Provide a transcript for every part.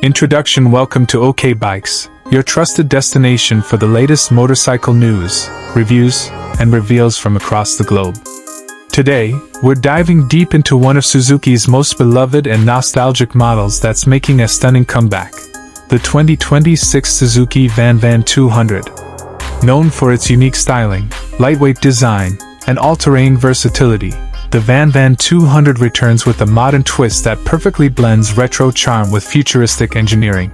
Introduction. Welcome to OKBikes, your trusted destination for the latest motorcycle news, reviews, and reveals from across the globe. Today, we're diving deep into one of Suzuki's most beloved and nostalgic models that's making a stunning comeback, the 2026 Suzuki VanVan 200. Known for its unique styling, lightweight design, and all-terrain versatility, the VanVan 200 returns with a modern twist that perfectly blends retro charm with futuristic engineering.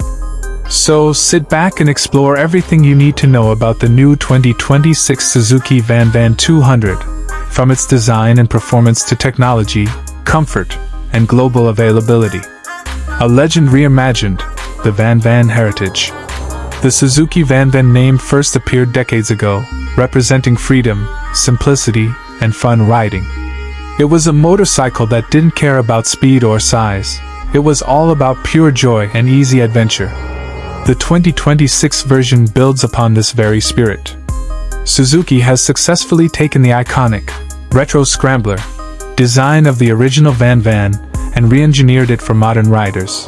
So sit back and explore everything you need to know about the new 2026 Suzuki VanVan 200, from its design and performance to technology, comfort, and global availability. A legend reimagined, the VanVan heritage. The Suzuki VanVan name first appeared decades ago, representing freedom, simplicity, and fun riding. It was a motorcycle that didn't care about speed or size. It was all about pure joy and easy adventure. The 2026 version builds upon this very spirit. Suzuki has successfully taken the iconic, retro scrambler design of the original VanVan and re-engineered it for modern riders.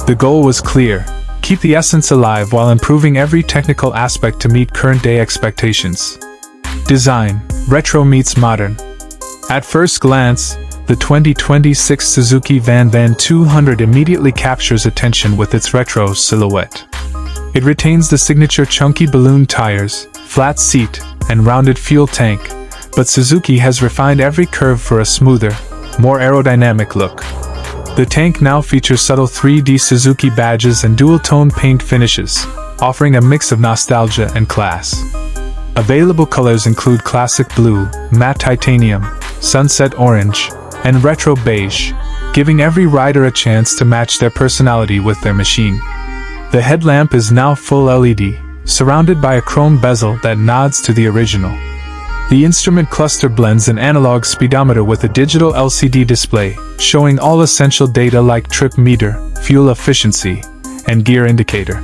The goal was clear: keep the essence alive while improving every technical aspect to meet current-day expectations. Design: retro meets modern. At first glance, the 2026 Suzuki VanVan 200 immediately captures attention with its retro silhouette. It retains the signature chunky balloon tires, flat seat, and rounded fuel tank, but Suzuki has refined every curve for a smoother, more aerodynamic look. The tank now features subtle 3D Suzuki badges and dual-tone paint finishes, offering a mix of nostalgia and class. Available colors include classic blue, matte titanium, sunset orange, and retro beige, giving every rider a chance to match their personality with their machine. The headlamp is now full LED, surrounded by a chrome bezel that nods to the original. The instrument cluster blends an analog speedometer with a digital LCD display, showing all essential data like trip meter, fuel efficiency, and gear indicator.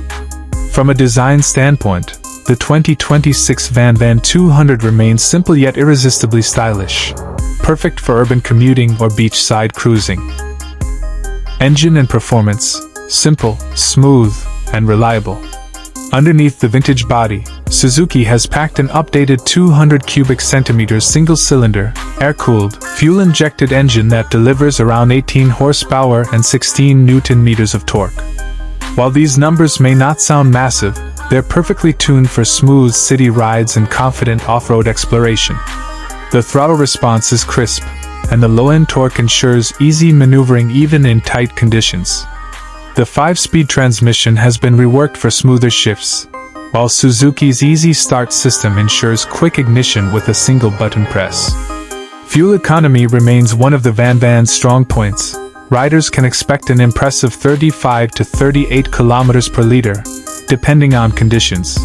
From a design standpoint, the 2026 VanVan 200 remains simple yet irresistibly stylish, perfect for urban commuting or beachside cruising. Engine and performance: simple, smooth, and reliable. Underneath the vintage body, Suzuki has packed an updated 200 cubic centimeters single-cylinder, air-cooled, fuel-injected engine that delivers around 18 horsepower and 16 Nm of torque. While these numbers may not sound massive, they're perfectly tuned for smooth city rides and confident off-road exploration. The throttle response is crisp, and the low-end torque ensures easy maneuvering even in tight conditions. The 5-speed transmission has been reworked for smoother shifts, while Suzuki's Easy Start system ensures quick ignition with a single button press. Fuel economy remains one of the VanVan's strong points. Riders can expect an impressive 35 to 38 kilometers per liter, depending on conditions.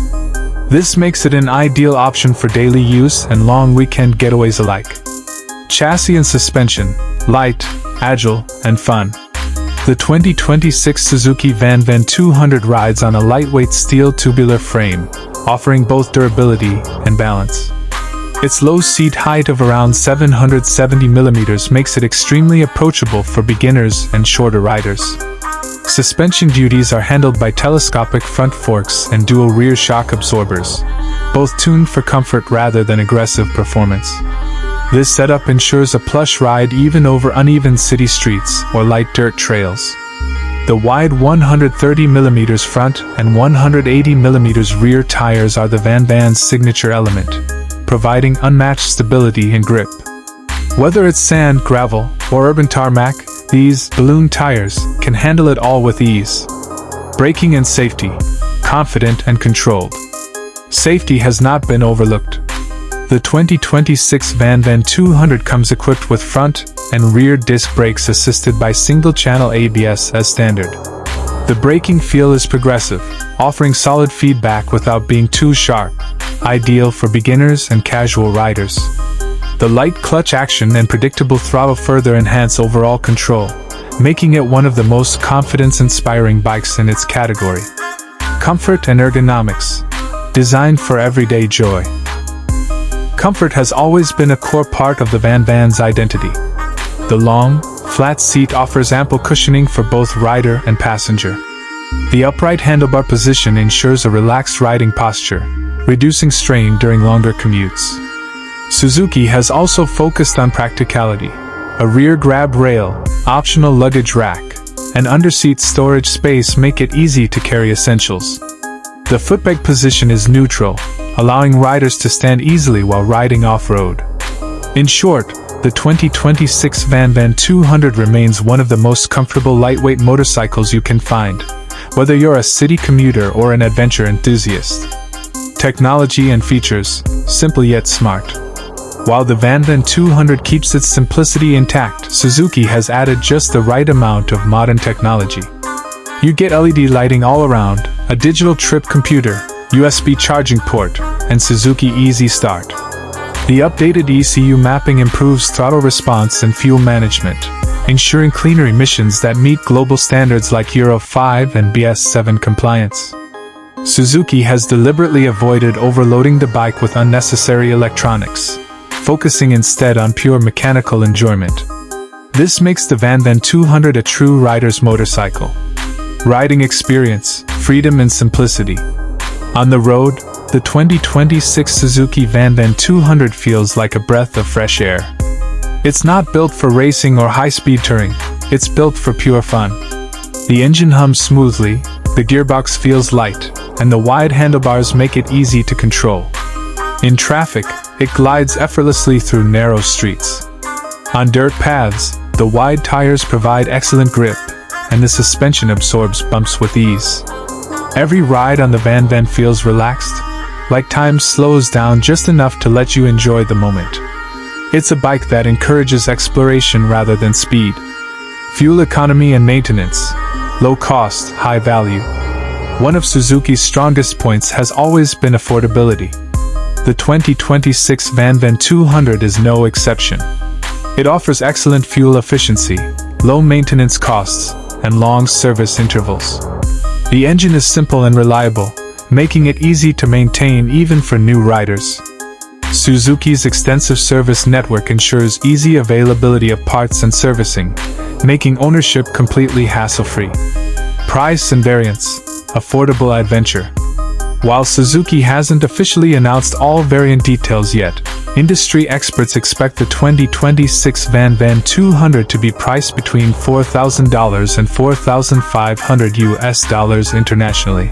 This makes it an ideal option for daily use and long weekend getaways alike. Chassis and suspension: light, agile, and fun. The 2026 Suzuki VanVan 200 rides on a lightweight steel tubular frame, offering both durability and balance. Its low seat height of around 770 mm makes it extremely approachable for beginners and shorter riders. Suspension duties are handled by telescopic front forks and dual rear shock absorbers, both tuned for comfort rather than aggressive performance. This setup ensures a plush ride even over uneven city streets or light dirt trails. The wide 130 mm front and 180 mm rear tires are the VanVan's signature element, providing unmatched stability and grip. Whether it's sand, gravel, or urban tarmac, these balloon tires can handle it all with ease. Braking and safety: confident and controlled. Safety has not been overlooked. The 2026 VanVan 200 comes equipped with front and rear disc brakes assisted by single-channel ABS as standard. The braking feel is progressive, offering solid feedback without being too sharp, ideal for beginners and casual riders. The light clutch action and predictable throttle further enhance overall control, making it one of the most confidence-inspiring bikes in its category. Comfort and ergonomics: designed for everyday joy. Comfort has always been a core part of the VanVan's identity. The long, flat seat offers ample cushioning for both rider and passenger. The upright handlebar position ensures a relaxed riding posture, reducing strain during longer commutes. Suzuki has also focused on practicality. A rear grab rail, optional luggage rack, and underseat storage space make it easy to carry essentials. The footbrake position is neutral, allowing riders to stand easily while riding off-road. In short, the 2026 VanVan 200 remains one of the most comfortable lightweight motorcycles you can find, whether you're a city commuter or an adventure enthusiast. Technology and features, simple yet smart. While the VanVan 200 keeps its simplicity intact, Suzuki has added just the right amount of modern technology. You get LED lighting all around, a digital trip computer, USB charging port, and Suzuki Easy Start. The updated ECU mapping improves throttle response and fuel management, ensuring cleaner emissions that meet global standards like Euro 5 and BS7 compliance. Suzuki has deliberately avoided overloading the bike with unnecessary electronics, focusing instead on pure mechanical enjoyment. This makes the VanVan 200 a true rider's motorcycle. Riding experience, freedom and simplicity. On the road, the 2026 Suzuki VanVan 200 feels like a breath of fresh air. It's not built for racing or high-speed touring, it's built for pure fun. The engine hums smoothly, the gearbox feels light, and the wide handlebars make it easy to control. In traffic, it glides effortlessly through narrow streets. On dirt paths, the wide tires provide excellent grip, and the suspension absorbs bumps with ease. Every ride on the VanVan feels relaxed, like time slows down just enough to let you enjoy the moment. It's a bike that encourages exploration rather than speed. Fuel economy and maintenance. Low cost, high value. One of Suzuki's strongest points has always been affordability. The 2026 VanVan 200 is no exception. It offers excellent fuel efficiency, low maintenance costs, and long service intervals. The engine is simple and reliable, making it easy to maintain even for new riders. Suzuki's extensive service network ensures easy availability of parts and servicing, making ownership completely hassle-free. Price and variants. Affordable adventure. While Suzuki hasn't officially announced all variant details yet, industry experts expect the 2026 VanVan 200 to be priced between $4,000 and $4,500 internationally.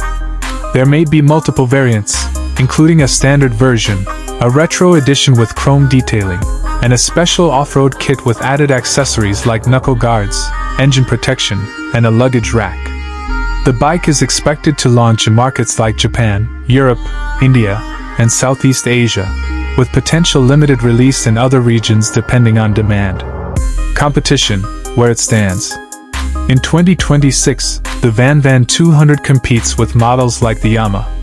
There may be multiple variants, including a standard version, a retro edition with chrome detailing, and a special off-road kit with added accessories like knuckle guards, engine protection, and a luggage rack. The bike is expected to launch in markets like Japan, Europe, India, and Southeast Asia, with potential limited release in other regions depending on demand. Competition, where it stands. In 2026, the VanVan 200 competes with models like the Yamaha